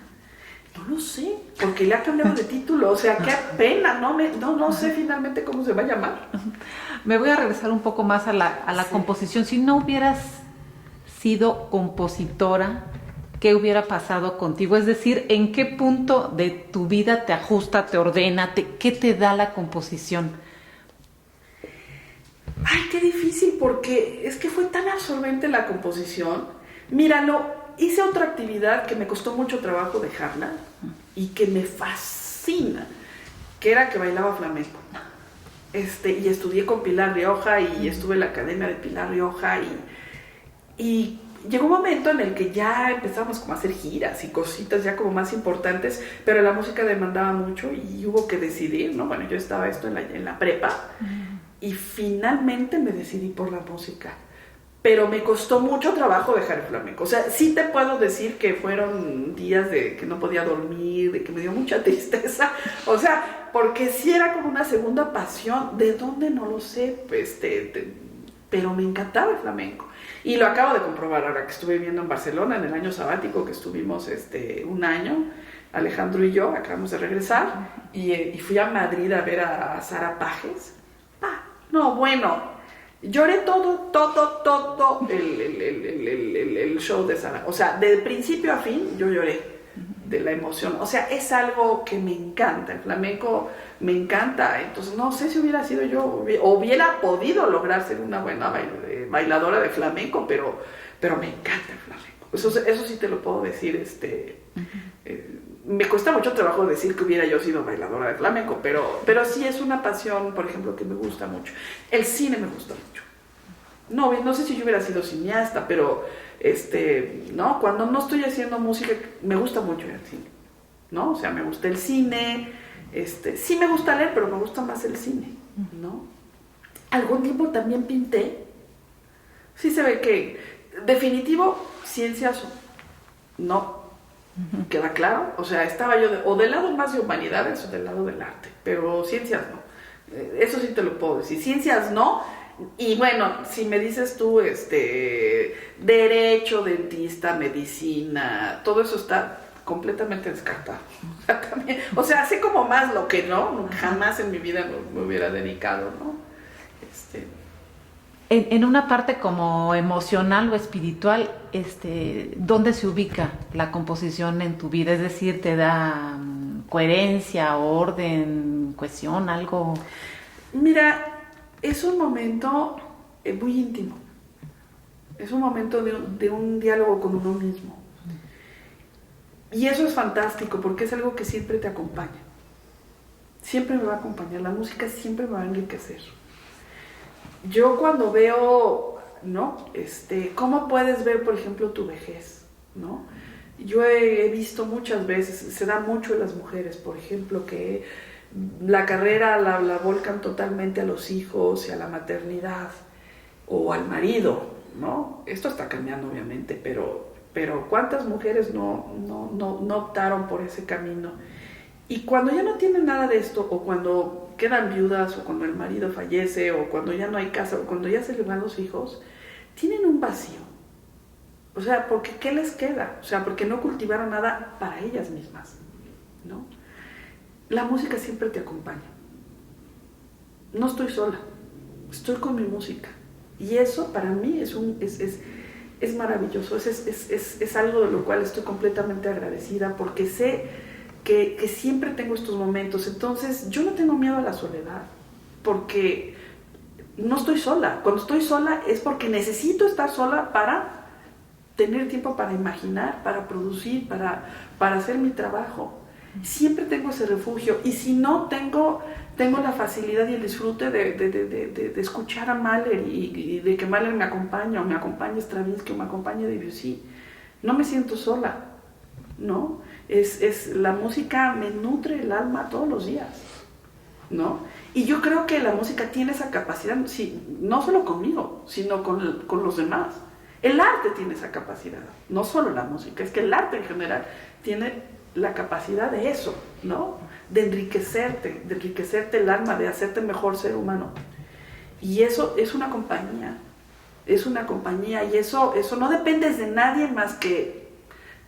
No lo sé, porque le ha cambiado de título, o sea, qué pena, no sé finalmente cómo se va a llamar. Me voy a regresar un poco más a la composición. Si no hubieras sido compositora, ¿qué hubiera pasado contigo? Es decir, ¿en qué punto de tu vida te ajusta, te ordena, qué te da la composición? Ay, qué difícil, porque es que fue tan absorbente la composición. Míralo, hice otra actividad que me costó mucho trabajo dejarla y que me fascina, que era que bailaba flamenco. Y estudié con Pilar Rioja y estuve en la academia de Pilar Rioja y llegó un momento en el que ya empezamos como a hacer giras y cositas ya como más importantes, pero la música demandaba mucho y hubo que decidir, ¿no? Bueno, yo estaba en la prepa y finalmente me decidí por la música, pero me costó mucho trabajo dejar el flamenco. O sea, sí te puedo decir que fueron días de que no podía dormir, de que me dio mucha tristeza, o sea, porque sí era como una segunda pasión, ¿de dónde? No lo sé, pero me encantaba el flamenco. Y lo acabo de comprobar ahora que estuve viviendo en Barcelona en el año sabático que estuvimos 1 año, Alejandro y yo acabamos de regresar y fui a Madrid a ver a Sara Pajes. No, bueno, lloré todo el show de Sara. O sea, de principio a fin yo lloré de la emoción. O sea, es algo que me encanta, el flamenco me encanta. Entonces no sé si hubiera sido yo, hubiera podido lograr ser una buena bailadora de flamenco, pero me encanta el flamenco. Eso sí te lo puedo decir. Me cuesta mucho trabajo decir que hubiera yo sido bailadora de flamenco, pero sí es una pasión, por ejemplo, que me gusta mucho. El cine me gusta mucho. No sé si yo hubiera sido cineasta, pero no, cuando no estoy haciendo música me gusta mucho el cine, ¿no? O sea, me gusta el cine, sí me gusta leer, pero me gusta más el cine, ¿no? Algún tiempo también pinté. Sí se ve que definitivo ciencias no. ¿Queda claro? O sea, estaba yo o del lado más de humanidades o del lado del arte, pero ciencias no. Eso sí te lo puedo decir. Ciencias no, Y bueno, si me dices tú, derecho, dentista, medicina, todo eso está completamente descartado. O sea, sé como más lo que no, jamás en mi vida me hubiera dedicado, ¿no? En una parte como emocional o espiritual, ¿dónde se ubica la composición en tu vida? Es decir, ¿te da coherencia, orden, cohesión, algo? Mira, es un momento muy íntimo. Es un momento de un diálogo con uno mismo. Y eso es fantástico porque es algo que siempre te acompaña. Siempre me va a acompañar. La música siempre me va a enriquecer. Yo cuando veo, ¿no? ¿Cómo puedes ver, por ejemplo, tu vejez, ¿no? Yo he visto muchas veces, se da mucho en las mujeres, por ejemplo, que la carrera la volcan totalmente a los hijos y a la maternidad o al marido, ¿no? Esto está cambiando, obviamente, pero ¿cuántas mujeres no optaron por ese camino? Y cuando ya no tienen nada de esto, o cuando quedan viudas, o cuando el marido fallece, o cuando ya no hay casa, o cuando ya se les van los hijos, tienen un vacío. O sea, porque ¿qué les queda? O sea, porque no cultivaron nada para ellas mismas, ¿no? La música siempre te acompaña. No estoy sola, estoy con mi música. Y eso para mí es maravilloso, es algo de lo cual estoy completamente agradecida, porque sé que siempre tengo estos momentos. Entonces yo no tengo miedo a la soledad, porque no estoy sola. Cuando estoy sola es porque necesito estar sola para tener tiempo para imaginar, para producir, para hacer mi trabajo. Siempre tengo ese refugio, y si no, tengo la facilidad y el disfrute de escuchar a Mahler y de que Mahler me acompañe, o me acompañe Stravinsky, o me acompañe Debussy. No me siento sola, ¿no? La música me nutre el alma todos los días, ¿no? Y yo creo que la música tiene esa capacidad, sí, no solo conmigo, sino con los demás. El arte tiene esa capacidad, no solo la música, es que el arte en general tiene la capacidad de eso, ¿no? De enriquecerte el alma, de hacerte mejor ser humano. Y eso es una compañía, y eso no dependes de nadie más que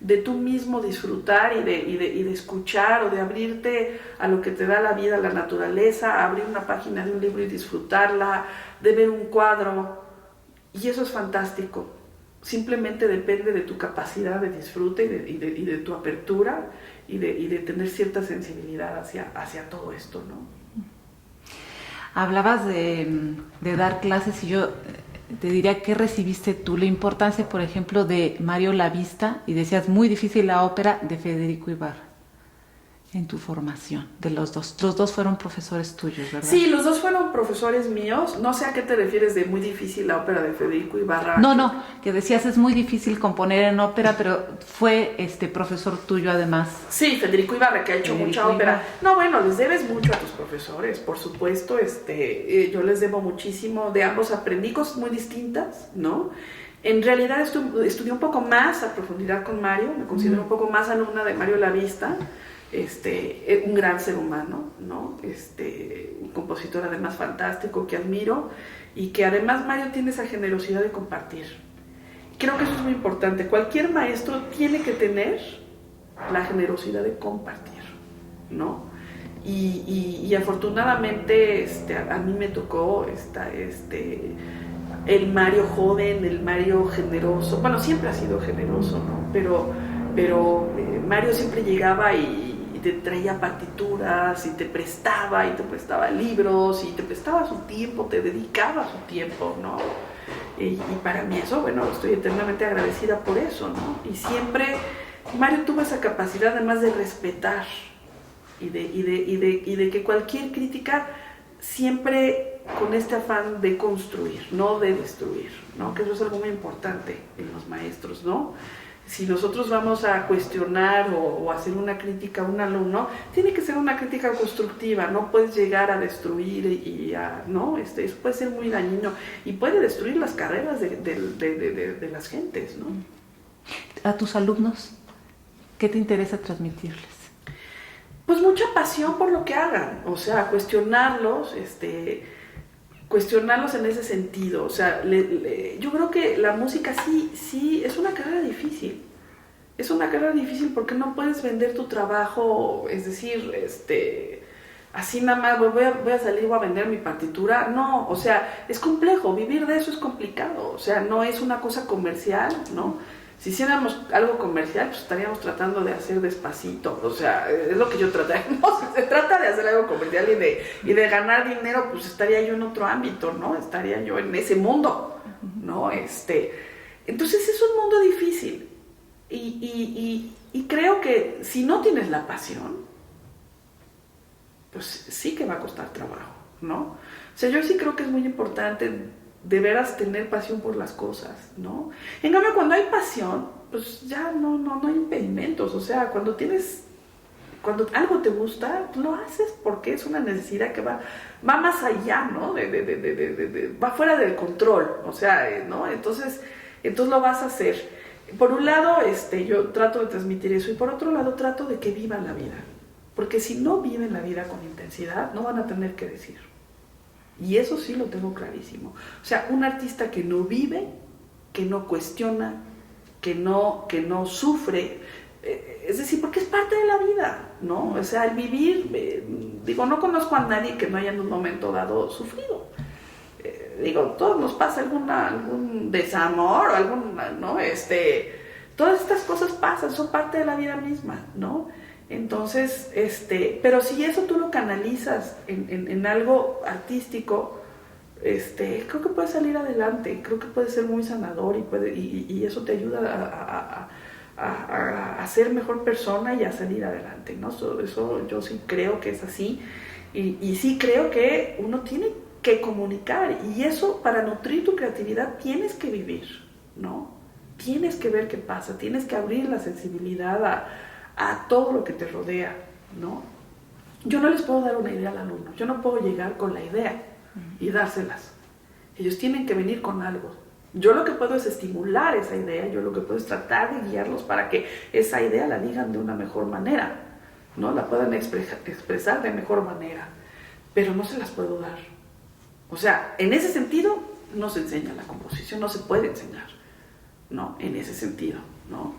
de tú mismo disfrutar y de escuchar, o de abrirte a lo que te da la vida, la naturaleza, abrir una página de un libro y disfrutarla, de ver un cuadro, y eso es fantástico. Simplemente depende de tu capacidad de disfrute y de tu apertura y de tener cierta sensibilidad hacia todo esto, ¿no? Hablabas de dar clases, y yo te diría, ¿qué recibiste tú? La importancia, por ejemplo, de Mario Lavista, y decías muy difícil la ópera, de Federico Ibarra, en tu formación, de los dos. Los dos fueron profesores tuyos, ¿verdad? Sí, los dos fueron profesores míos. No sé a qué te refieres de muy difícil la ópera de Federico Ibarra. No, que decías es muy difícil componer en ópera, pero fue profesor tuyo además. Sí, Federico Ibarra, que ha hecho mucha ópera. No, bueno, les debes mucho a tus profesores, por supuesto. Yo les debo muchísimo. De ambos aprendí cosas muy distintas, ¿no? En realidad estudié un poco más a profundidad con Mario. Me considero un poco más alumna de Mario Lavista. Un gran ser humano, ¿no? Un compositor además fantástico que admiro, y que además Mario tiene esa generosidad de compartir. Creo que eso es muy importante. Cualquier maestro tiene que tener la generosidad de compartir, ¿no? Y afortunadamente a mí me tocó el Mario joven, el Mario generoso. Bueno, siempre ha sido generoso, ¿no? Pero Mario siempre llegaba y te traía partituras, y te prestaba libros, y te prestaba su tiempo, te dedicaba su tiempo, ¿no? Y para mí eso, bueno, estoy eternamente agradecida por eso, ¿no? Y siempre Mario tuvo esa capacidad además de respetar y de que cualquier crítica siempre con este afán de construir, no de destruir, ¿no? Que eso es algo muy importante en los maestros, ¿no? Si nosotros vamos a cuestionar o hacer una crítica a un alumno, tiene que ser una crítica constructiva. No puedes llegar a destruir ¿no? Eso puede ser muy dañino y puede destruir las carreras de las gentes, ¿no? A tus alumnos, ¿qué te interesa transmitirles? Pues mucha pasión por lo que hagan, o sea, cuestionarlos, cuestionarlos en ese sentido. O sea, yo creo que la música sí, es una carrera difícil. Es una carrera difícil porque no puedes vender tu trabajo, es decir, así nada más, voy a salir, voy a vender mi partitura. No, o sea, es complejo, vivir de eso es complicado. O sea, no es una cosa comercial, ¿no? Si hiciéramos algo comercial, pues estaríamos tratando de hacer Despacito. O sea, es lo que yo trato. No, si se trata de hacer algo comercial y de ganar dinero, pues estaría yo en otro ámbito, ¿no? Estaría yo en ese mundo, ¿no? Entonces es un mundo difícil. Y creo que si no tienes la pasión, pues sí que va a costar trabajo, ¿no? O sea, yo sí creo que es muy importante de veras tener pasión por las cosas, ¿no? En cambio, cuando hay pasión, pues ya no hay impedimentos. O sea, cuando algo te gusta, pues lo haces porque es una necesidad que va más allá, ¿no? Va fuera del control, o sea, ¿no? Entonces lo vas a hacer. Por un lado, yo trato de transmitir eso, y por otro lado trato de que vivan la vida. Porque si no viven la vida con intensidad, no van a tener que decir. Y eso sí lo tengo clarísimo. O sea, un artista que no vive, que no cuestiona, que no sufre, es decir, porque es parte de la vida, ¿no? O sea, el vivir, no conozco a nadie que no haya en un momento dado sufrido. Todos nos pasa algún desamor o ¿no? Todas estas cosas pasan, son parte de la vida misma, ¿no? Entonces, pero si eso tú lo canalizas en algo artístico, creo que puedes salir adelante, creo que puede ser muy sanador y eso te ayuda a ser mejor persona y a salir adelante, ¿no? Eso yo sí creo que es así, y sí creo que uno tiene que comunicar, y eso, para nutrir tu creatividad tienes que vivir, ¿no? Tienes que ver qué pasa, tienes que abrir la sensibilidad a todo lo que te rodea, ¿no? Yo no les puedo dar una idea al alumno, yo no puedo llegar con la idea y dárselas. Ellos tienen que venir con algo. Yo lo que puedo es estimular esa idea, yo lo que puedo es tratar de guiarlos para que esa idea la digan de una mejor manera, ¿no? La puedan expresar de mejor manera, pero no se las puedo dar. O sea, en ese sentido no se enseña la composición, no se puede enseñar, ¿no? En ese sentido, ¿no?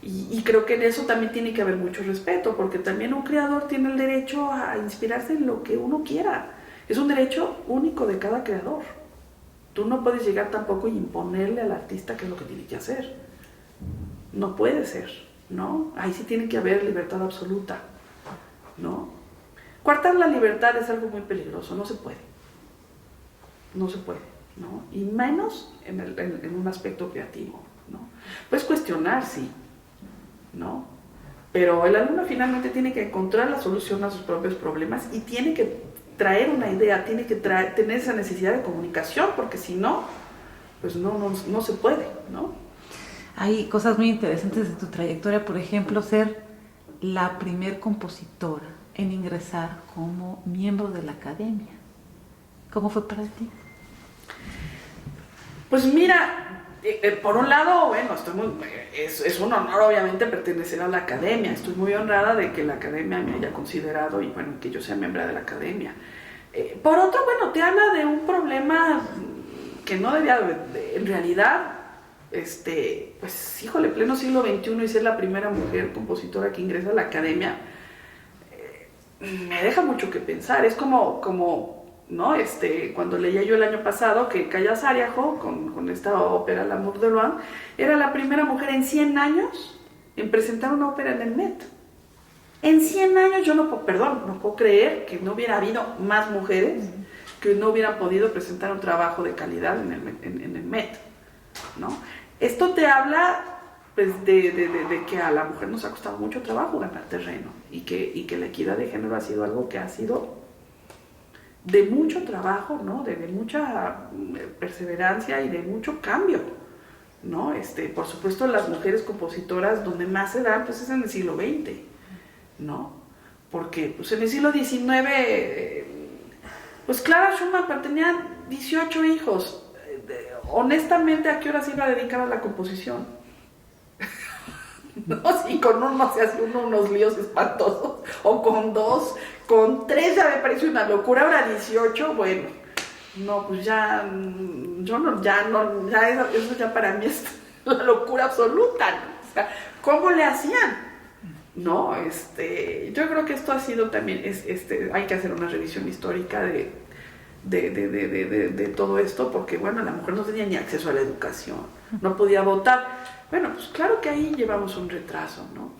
Y creo que en eso también tiene que haber mucho respeto, porque también un creador tiene el derecho a inspirarse en lo que uno quiera. Es un derecho único de cada creador. Tú no puedes llegar tampoco y imponerle al artista qué es lo que tiene que hacer. No puede ser, ¿no? Ahí sí tiene que haber libertad absoluta, ¿no? Coartar la libertad es algo muy peligroso, no se puede. No se puede, ¿no? Y menos en un aspecto creativo, ¿no? Puedes cuestionar, sí, ¿no? Pero el alumno finalmente tiene que encontrar la solución a sus propios problemas y tiene que traer una idea, tiene que tener esa necesidad de comunicación, porque si no, pues no se puede, ¿no? Hay cosas muy interesantes de tu trayectoria, por ejemplo, ser la primer compositora en ingresar como miembro de la academia. ¿Cómo fue para ti? Pues mira, por un lado, bueno, es un honor obviamente pertenecer a la academia. Estoy muy honrada de que la academia me haya considerado y bueno, que yo sea miembro de la academia. Por otro, bueno, te habla de un problema que no debía, en realidad, pues híjole, pleno siglo XXI y ser la primera mujer compositora que ingresa a la academia, me deja mucho que pensar. Es como ¿no? Cuando leía yo el año pasado que Kaya Sariajo, con esta ópera L'amour de Rouen, era la primera mujer en 100 años en presentar una ópera en el Met. En 100 años yo no puedo creer que no hubiera habido más mujeres que no hubieran podido presentar un trabajo de calidad en el Met, ¿no? Esto te habla, pues, de que a la mujer nos ha costado mucho trabajo ganar terreno y que la equidad de género ha sido algo que ha sido de mucho trabajo, ¿no? De mucha perseverancia y de mucho cambio, ¿no? Por supuesto, las mujeres compositoras donde más se dan, pues es en el siglo XX, ¿no? Porque pues en el siglo XIX, pues Clara Schumann tenía 18 hijos. Honestamente, ¿a qué hora se iba a dedicar a la composición? ¿No? Si con uno se hace unos líos espantosos, o con dos, con tres ya me parece una locura, ahora 18, bueno, no, pues ya, yo no, ya no, ya eso ya para mí es la locura absoluta, ¿no? O sea, ¿cómo le hacían? No, yo creo que esto ha sido también, hay que hacer una revisión histórica de todo esto, porque bueno, la mujer no tenía ni acceso a la educación, no podía votar. Bueno, pues claro que ahí llevamos un retraso, ¿no?